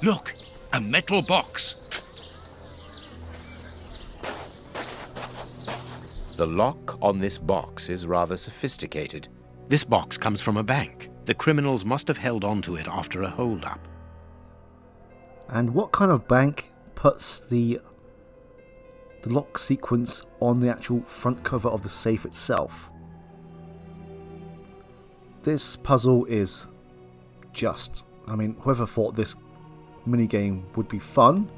Look, a metal box. The lock on this box is rather sophisticated. This box comes from a bank. The criminals must have held on to it after a hold-up. And what kind of bank puts the lock sequence on the actual front cover of the safe itself? This puzzle is just... whoever thought this minigame would be fun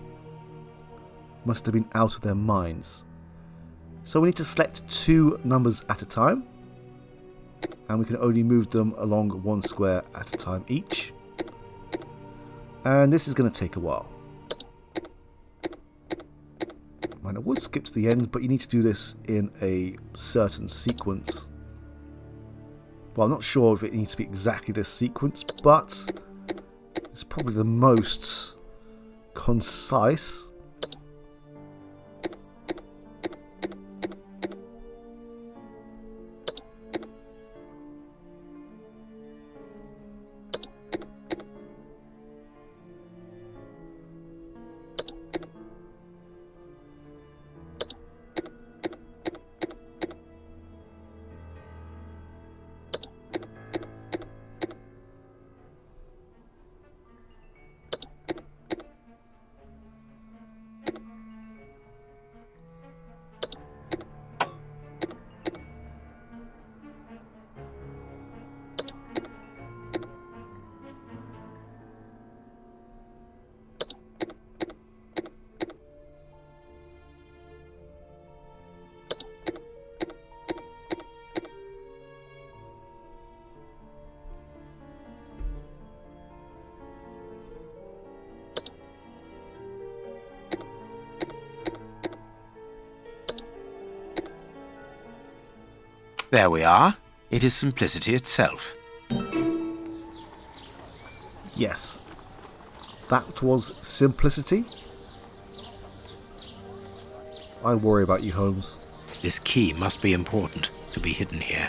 must have been out of their minds. So we need to select 2 numbers at a time, and we can only move them along 1 square at a time each. And this is going to take a while. And I would skip to the end, but you need to do this in a certain sequence. Well, I'm not sure if it needs to be exactly this sequence, but it's probably the most concise. There we are. It is simplicity itself. Yes, that was simplicity. I worry about you, Holmes. This key must be important to be hidden here.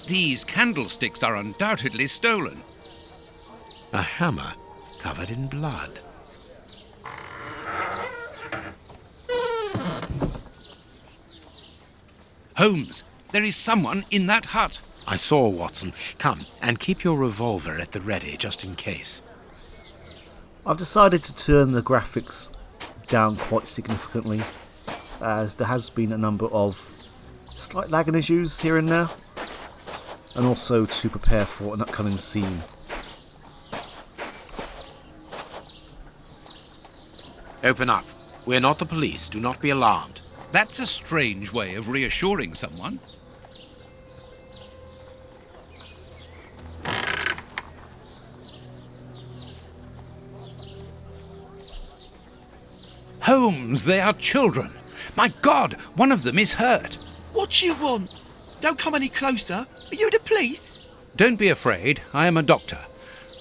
These candlesticks are undoubtedly stolen. A hammer covered in blood. Holmes, there is someone in that hut. I saw, Watson. Come, and keep your revolver at the ready, just in case. I've decided to turn the graphics down quite significantly, as there has been a number of slight lagging issues here and there, and also to prepare for an upcoming scene. Open up. We're not the police. Do not be alarmed. That's a strange way of reassuring someone. Holmes, they are children. My God, one of them is hurt. What do you want? Don't come any closer. Are you the police? Don't be afraid. I am a doctor.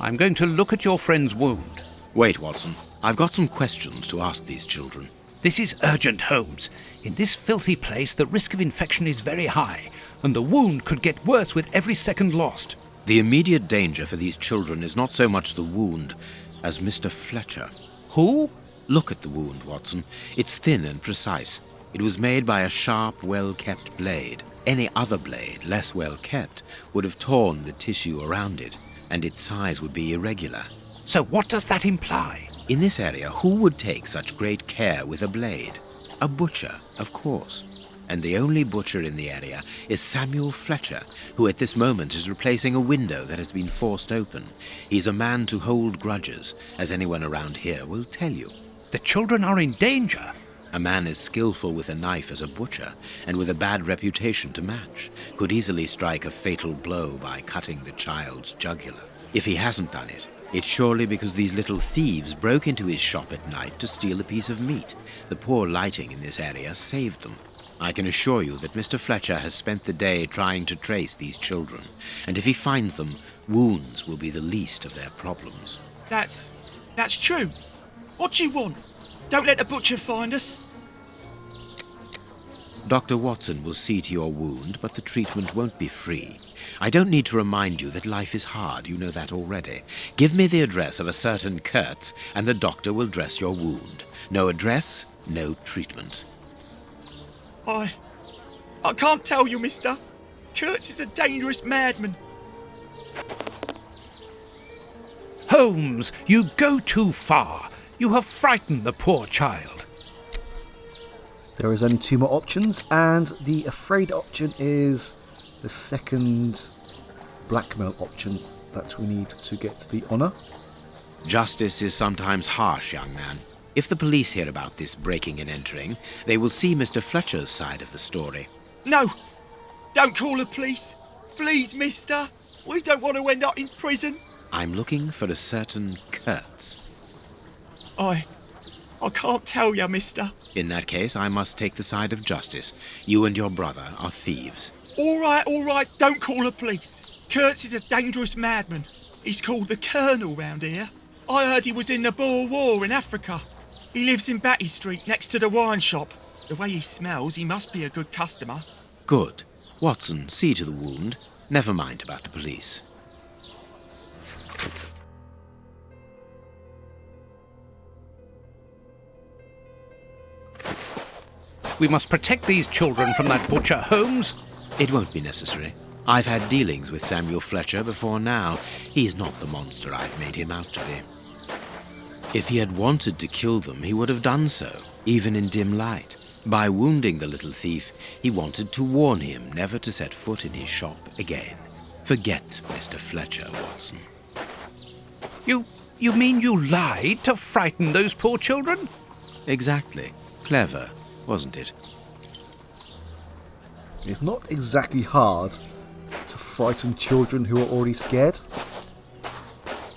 I'm going to look at your friend's wound. Wait, Watson. I've got some questions to ask these children. This is urgent, Holmes. In this filthy place, the risk of infection is very high, and the wound could get worse with every second lost. The immediate danger for these children is not so much the wound as Mr. Fletcher. Who? Look at the wound, Watson. It's thin and precise. It was made by a sharp, well-kept blade. Any other blade, less well-kept, would have torn the tissue around it, and its size would be irregular. So what does that imply? In this area, who would take such great care with a blade? A butcher, of course. And the only butcher in the area is Samuel Fletcher, who at this moment is replacing a window that has been forced open. He's a man to hold grudges, as anyone around here will tell you. The children are in danger. A man as skillful with a knife as a butcher, and with a bad reputation to match, could easily strike a fatal blow by cutting the child's jugular. If he hasn't done it, it's surely because these little thieves broke into his shop at night to steal a piece of meat. The poor lighting in this area saved them. I can assure you that Mr. Fletcher has spent the day trying to trace these children, and if he finds them, wounds will be the least of their problems. That's true. What do you want? Don't let the butcher find us. Dr. Watson will see to your wound, but the treatment won't be free. I don't need to remind you that life is hard. You know that already. Give me the address of a certain Kurtz, and the doctor will dress your wound. No address, no treatment. I can't tell you, mister. Kurtz is a dangerous madman. Holmes, you go too far. You have frightened the poor child. There is only 2 more options, and the afraid option is the second blackmail option that we need to get the honour. Justice is sometimes harsh, young man. If the police hear about this breaking and entering, they will see Mr. Fletcher's side of the story. No! Don't call the police! Please, mister! We don't want to end up in prison! I'm looking for a certain Kurtz. I can't tell you, mister. In that case, I must take the side of justice. You and your brother are thieves. All right, don't call the police. Kurtz is a dangerous madman. He's called the Colonel round here. I heard he was in the Boer War in Africa. He lives in Batty Street next to the wine shop. The way he smells, he must be a good customer. Good. Watson, see to the wound. Never mind about the police. We must protect these children from that butcher, Holmes. It won't be necessary. I've had dealings with Samuel Fletcher before now. He's not the monster I've made him out to be. If he had wanted to kill them, he would have done so, even in dim light. By wounding the little thief, he wanted to warn him never to set foot in his shop again. Forget Mr. Fletcher, Watson. You mean you lied to frighten those poor children? Exactly. Clever, wasn't it? It's not exactly hard to frighten children who are already scared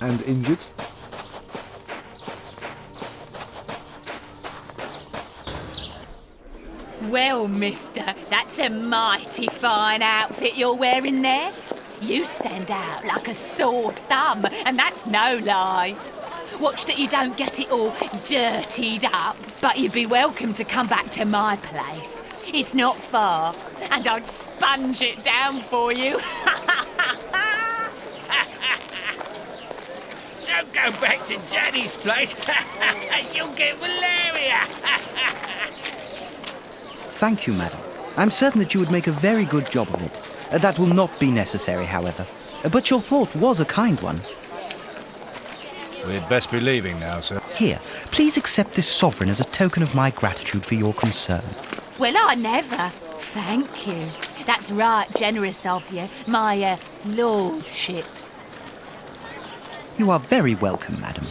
and injured. Well, mister, that's a mighty fine outfit you're wearing there. You stand out like a sore thumb, and that's no lie. Watch that you don't get it all dirtied up, but you'd be welcome to come back to my place. It's not far, and I'd sponge it down for you. Don't go back to Daddy's place. You'll get malaria. Thank you, madam. I'm certain that you would make a very good job of it. That will not be necessary, however. But your thought was a kind one. We'd best be leaving now, sir. Here, please accept this sovereign as a token of my gratitude for your concern. Well, I never. Thank you. That's right generous of you, my lordship. You are very welcome, madam.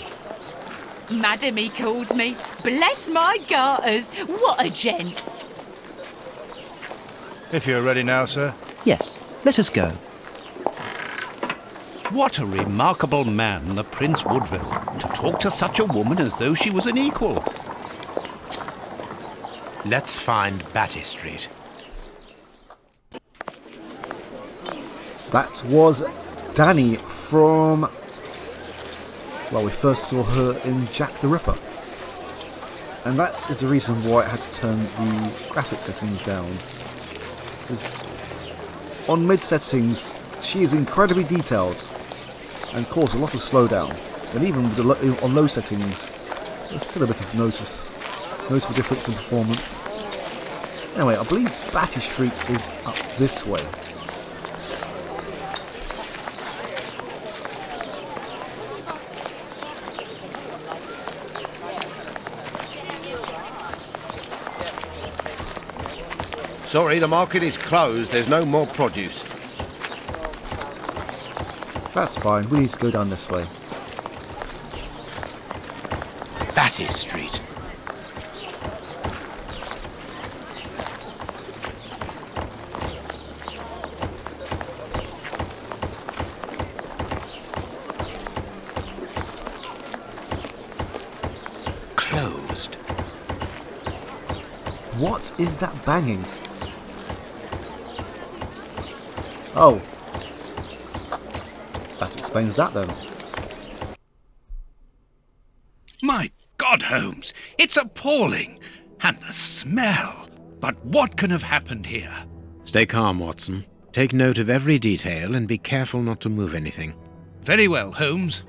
Madam, he calls me. Bless my garters. What a gent. If you're ready now, sir. Yes, let us go. What a remarkable man, the Prince Woodville, to talk to such a woman as though she was an equal. Let's find Batty Street. That was Danny from... Well, we first saw her in Jack the Ripper. And that is the reason why I had to turn the graphic settings down. Because on mid settings, she is incredibly detailed and causes a lot of slowdown. And even with the on low settings, there's still a bit of noticeable difference in performance. Anyway, I believe Batty Street is up this way. Sorry, the market is closed. There's no more produce. That's fine, we need to go down this way. Batty Street. Closed. What is that banging? Oh. That explains that then. My God, Holmes, it's appalling. And the smell. But what can have happened here? Stay calm, Watson. Take note of every detail and be careful not to move anything. Very well, Holmes.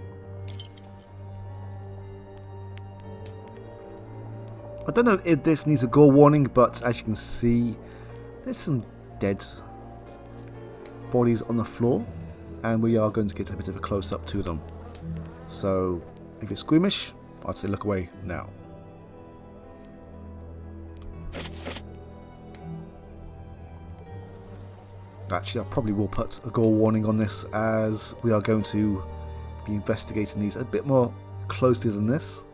I don't know if this needs a gore warning, but as you can see, there's some dead bodies on the floor, and we are going to get a bit of a close-up to them. So, if you're squeamish, I'd say look away now. Actually, I probably will put a gore warning on this, as we are going to be investigating these a bit more closely than this.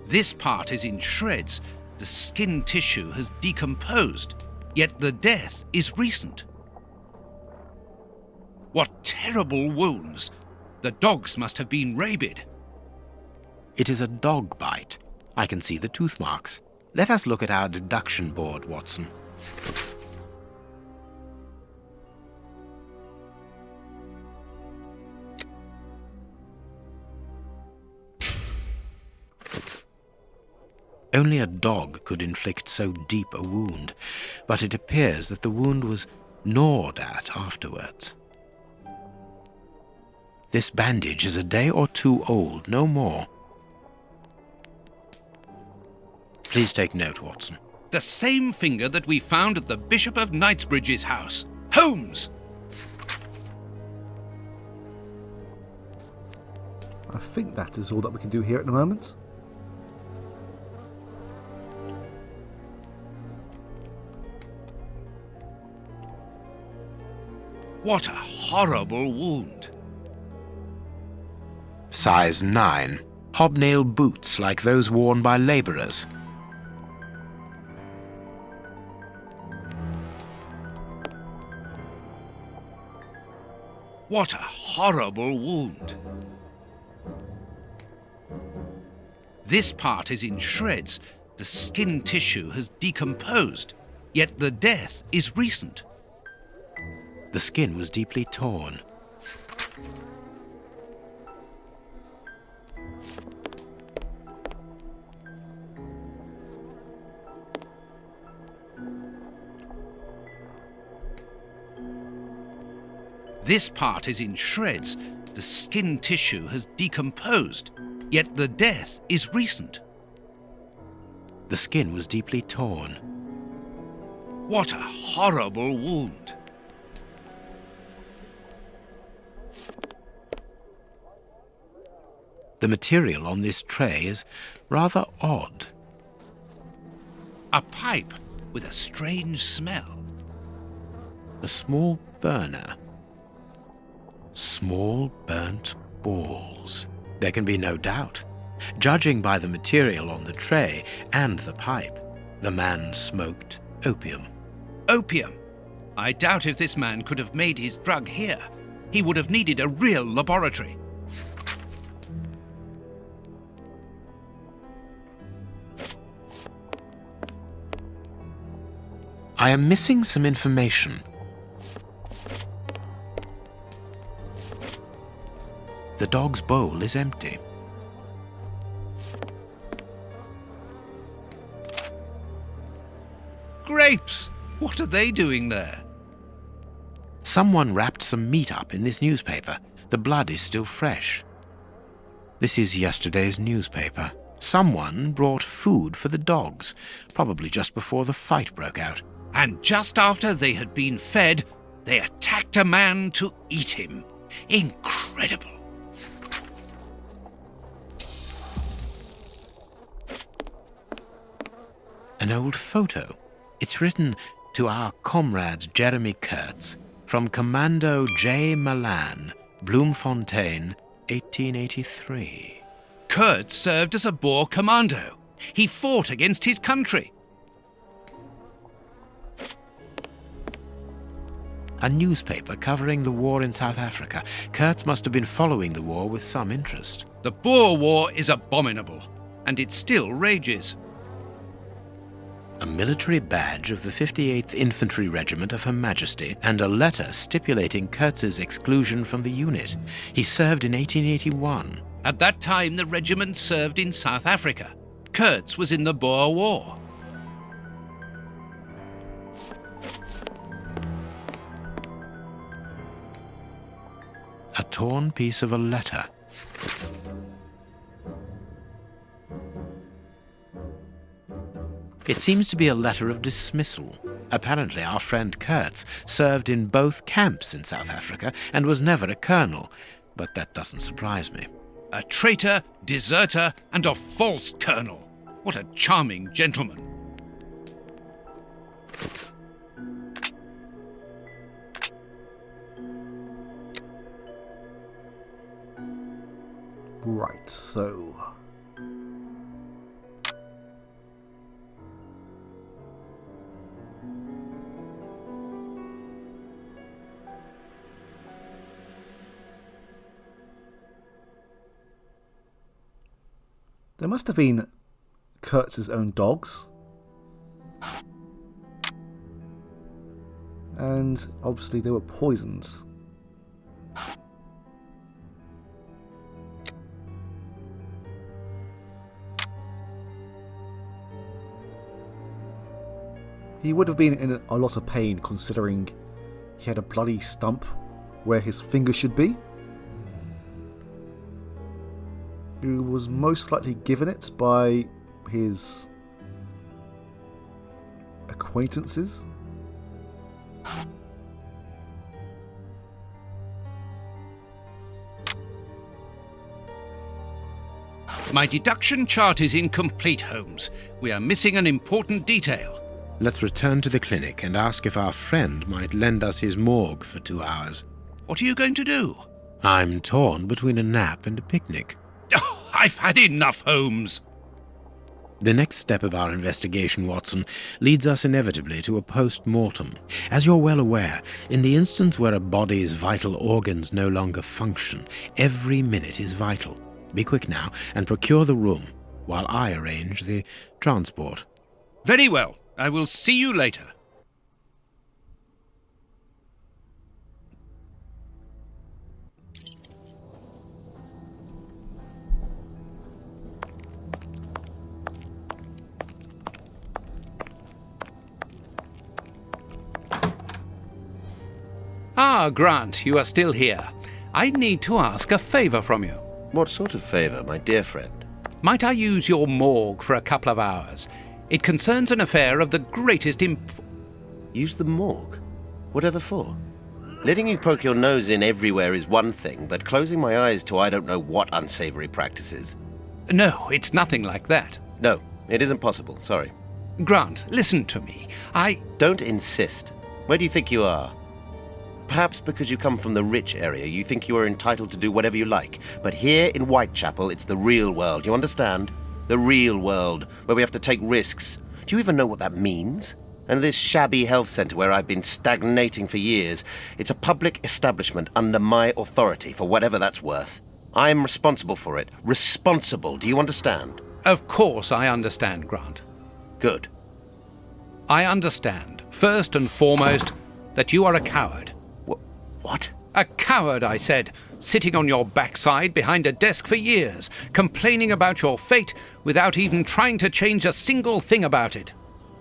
This part is in shreds. The skin tissue has decomposed, yet the death is recent. What terrible wounds! The dogs must have been rabid. It is a dog bite. I can see the tooth marks. Let us look at our deduction board, Watson. Only a dog could inflict so deep a wound, but it appears that the wound was gnawed at afterwards. This bandage is a day or two old, no more. Please take note, Watson. The same finger that we found at the Bishop of Knightsbridge's house. Holmes! I think that is all that we can do here at the moment. What a horrible wound. Size 9. Hobnail boots like those worn by labourers. What a horrible wound. This part is in shreds. The skin tissue has decomposed, yet the death is recent. The skin was deeply torn. This part is in shreds. The skin tissue has decomposed, yet the death is recent. The skin was deeply torn. What a horrible wound. The material on this tray is rather odd. A pipe with a strange smell. A small burner. Small burnt balls. There can be no doubt. Judging by the material on the tray and the pipe, the man smoked opium. Opium? I doubt if this man could have made his drug here. He would have needed a real laboratory. I am missing some information. The dog's bowl is empty. Grapes! What are they doing there? Someone wrapped some meat up in this newspaper. The blood is still fresh. This is yesterday's newspaper. Someone brought food for the dogs, probably just before the fight broke out. And just after they had been fed, they attacked a man to eat him. Incredible. An old photo. It's written to our comrade Jeremy Kurtz from Commando J. Malan, Bloemfontein, 1883. Kurtz served as a Boer commando. He fought against his country. A newspaper covering the war in South Africa. Kurtz must have been following the war with some interest. The Boer War is abominable, and it still rages. A military badge of the 58th Infantry Regiment of Her Majesty, and a letter stipulating Kurtz's exclusion from the unit. He served in 1881. At that time, the regiment served in South Africa. Kurtz was in the Boer War. torn piece of a letter. It seems to be a letter of dismissal. Apparently our friend Kurtz served in both camps in South Africa and was never a colonel, but that doesn't surprise me. A traitor, deserter, and a false colonel. What a charming gentleman. Right, so... There must have been Kurtz's own dogs. And obviously they were poisoned. He would have been in a lot of pain considering he had a bloody stump where his finger should be. He was most likely given it by his acquaintances. My deduction chart is incomplete, Holmes. We are missing an important detail. Let's return to the clinic and ask if our friend might lend us his morgue for 2 hours. What are you going to do? I'm torn between a nap and a picnic. Oh, I've had enough, Holmes. The next step of our investigation, Watson, leads us inevitably to a post-mortem. As you're well aware, in the instance where a body's vital organs no longer function, every minute is vital. Be quick now and procure the room while I arrange the transport. Very well. I will see you later. Ah, Grant, you are still here. I need to ask a favour from you. What sort of favour, my dear friend? Might I use your morgue for a couple of hours? It concerns an affair of the greatest Use the morgue? Whatever for? Letting you poke your nose in everywhere is one thing, but closing my eyes to I don't know what unsavoury practices. No, it's nothing like that. No, it isn't possible, sorry. Grant, listen to me. Don't insist. Where do you think you are? Perhaps because you come from the rich area, you think you are entitled to do whatever you like. But here in Whitechapel, it's the real world, you understand? The real world, where we have to take risks. Do you even know what that means? And this shabby health centre where I've been stagnating for years, it's a public establishment under my authority, for whatever that's worth. I'm responsible for it. Responsible, do you understand? Of course I understand, Grant. Good. I understand, first and foremost, that you are a coward. What? A coward, I said, sitting on your backside behind a desk for years, complaining about your fate without even trying to change a single thing about it.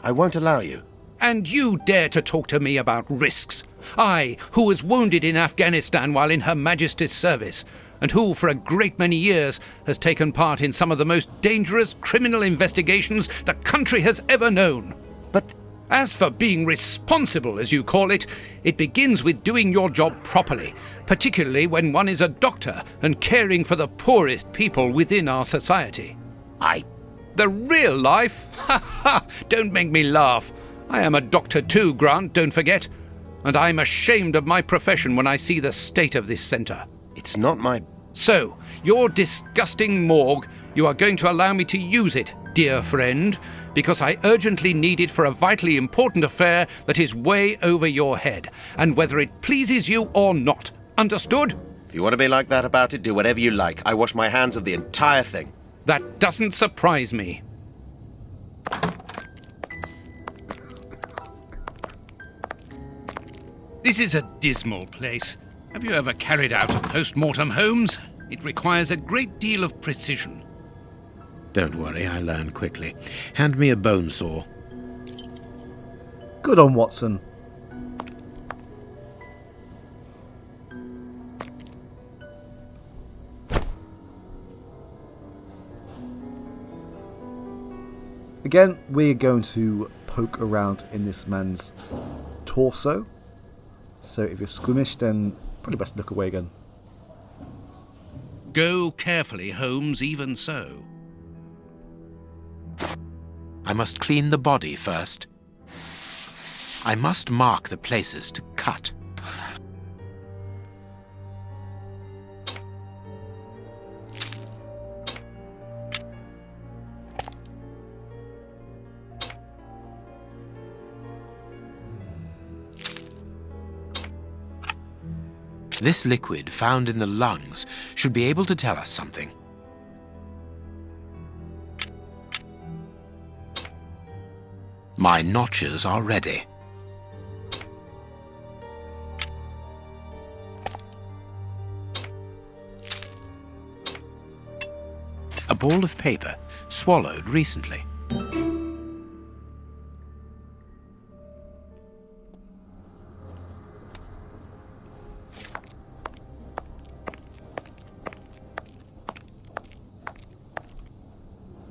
I won't allow you. And you dare to talk to me about risks? I, who was wounded in Afghanistan while in Her Majesty's service, and who, for a great many years, has taken part in some of the most dangerous criminal investigations the country has ever known. But... As for being responsible, as you call it, it begins with doing your job properly, particularly when one is a doctor and caring for the poorest people within our society. The real life? Ha ha! Don't make me laugh. I am a doctor too, Grant, don't forget. And I'm ashamed of my profession when I see the state of this centre. It's not my... So, your disgusting morgue, you are going to allow me to use it, dear friend, because I urgently need it for a vitally important affair that is way over your head, and whether it pleases you or not. Understood? If you want to be like that about it, do whatever you like. I wash my hands of the entire thing. That doesn't surprise me. This is a dismal place. Have you ever carried out a post-mortem, Holmes? It requires a great deal of precision. Don't worry, I learn quickly. Hand me a bone saw. Good on Watson. Again, we're going to poke around in this man's torso. So if you're squeamish, then probably best look away again. Go carefully, Holmes, even so. I must clean the body first. I must mark the places to cut. This liquid found in the lungs should be able to tell us something. My notches are ready. A ball of paper swallowed recently.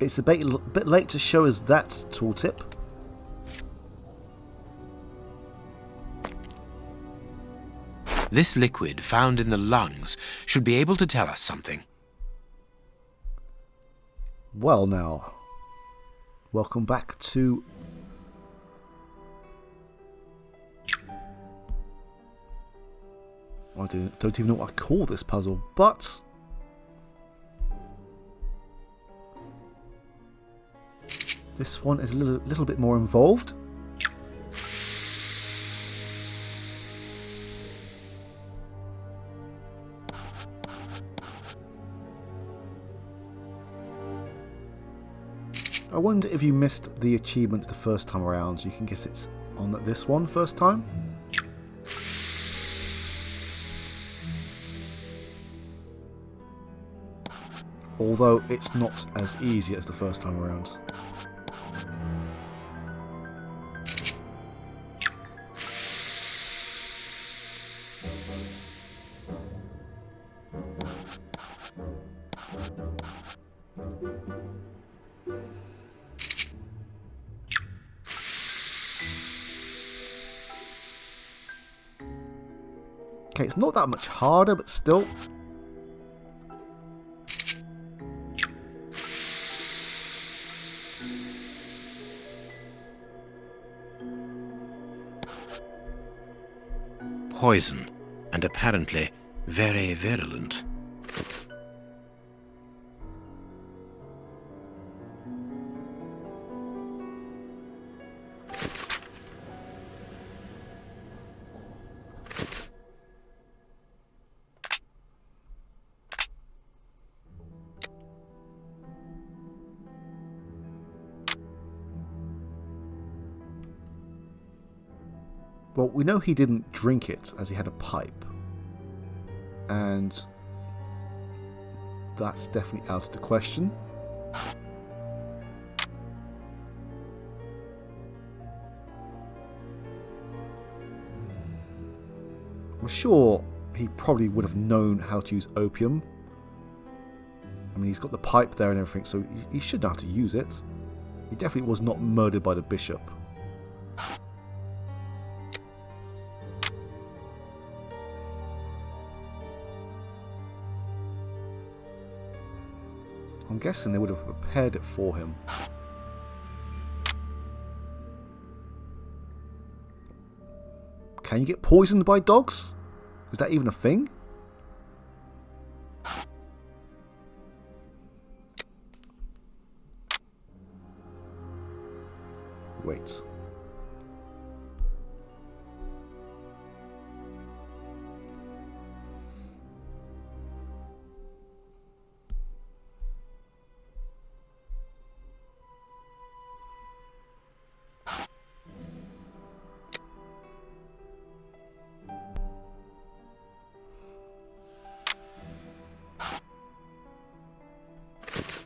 It's a bit late to show us that tooltip. This liquid found in the lungs should be able to tell us something. Well now, welcome back to... I don't even know what I call this puzzle, but... this one is a little bit more involved. I wonder if you missed the achievement the first time around, you can get it on this one first time. Although it's not as easy as the first time around. Okay, it's not that much harder, but still. Poison, and apparently very virulent. Well, we know he didn't drink it as he had a pipe. And that's definitely out of the question. I'm sure he probably would have known how to use opium. I mean, he's got the pipe there and everything, so he should know how to use it. He definitely was not murdered by the bishop. I'm guessing they would have prepared it for him. Can you get poisoned by dogs? Is that even a thing? Wait.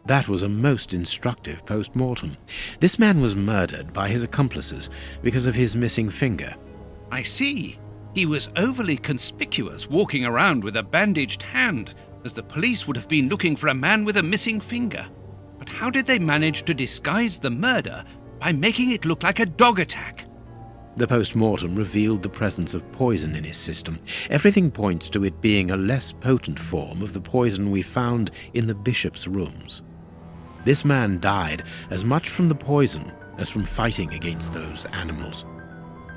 That was a most instructive post-mortem. This man was murdered by his accomplices because of his missing finger. I see. He was overly conspicuous, walking around with a bandaged hand, as the police would have been looking for a man with a missing finger. But how did they manage to disguise the murder by making it look like a dog attack? The post-mortem revealed the presence of poison in his system. Everything points to it being a less potent form of the poison we found in the bishop's rooms. This man died as much from the poison as from fighting against those animals.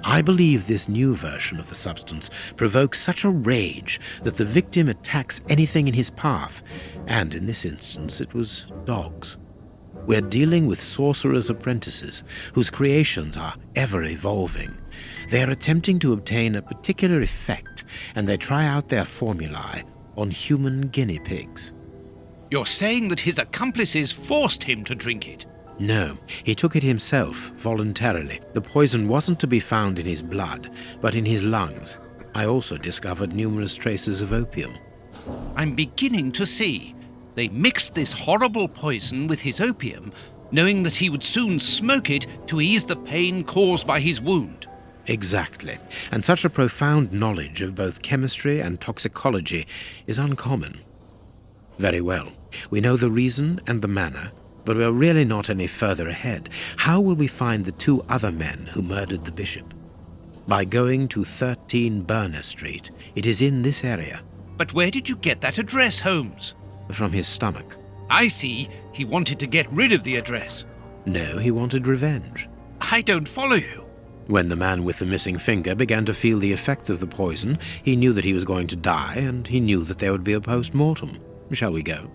I believe this new version of the substance provokes such a rage that the victim attacks anything in his path, and in this instance it was dogs. We're dealing with sorcerers' apprentices whose creations are ever-evolving. They are attempting to obtain a particular effect, and they try out their formulae on human guinea pigs. You're saying that his accomplices forced him to drink it? No, he took it himself, voluntarily. The poison wasn't to be found in his blood, but in his lungs. I also discovered numerous traces of opium. I'm beginning to see. They mixed this horrible poison with his opium, knowing that he would soon smoke it to ease the pain caused by his wound. Exactly. And such a profound knowledge of both chemistry and toxicology is uncommon. Very well. We know the reason and the manner, but we're really not any further ahead. How will we find the two other men who murdered the bishop? By going to 13 Burner Street. It is in this area. But where did you get that address, Holmes? From his stomach. I see. He wanted to get rid of the address. No, he wanted revenge. I don't follow you. When the man with the missing finger began to feel the effects of the poison, he knew that he was going to die, and he knew that there would be a post-mortem. Shall we go?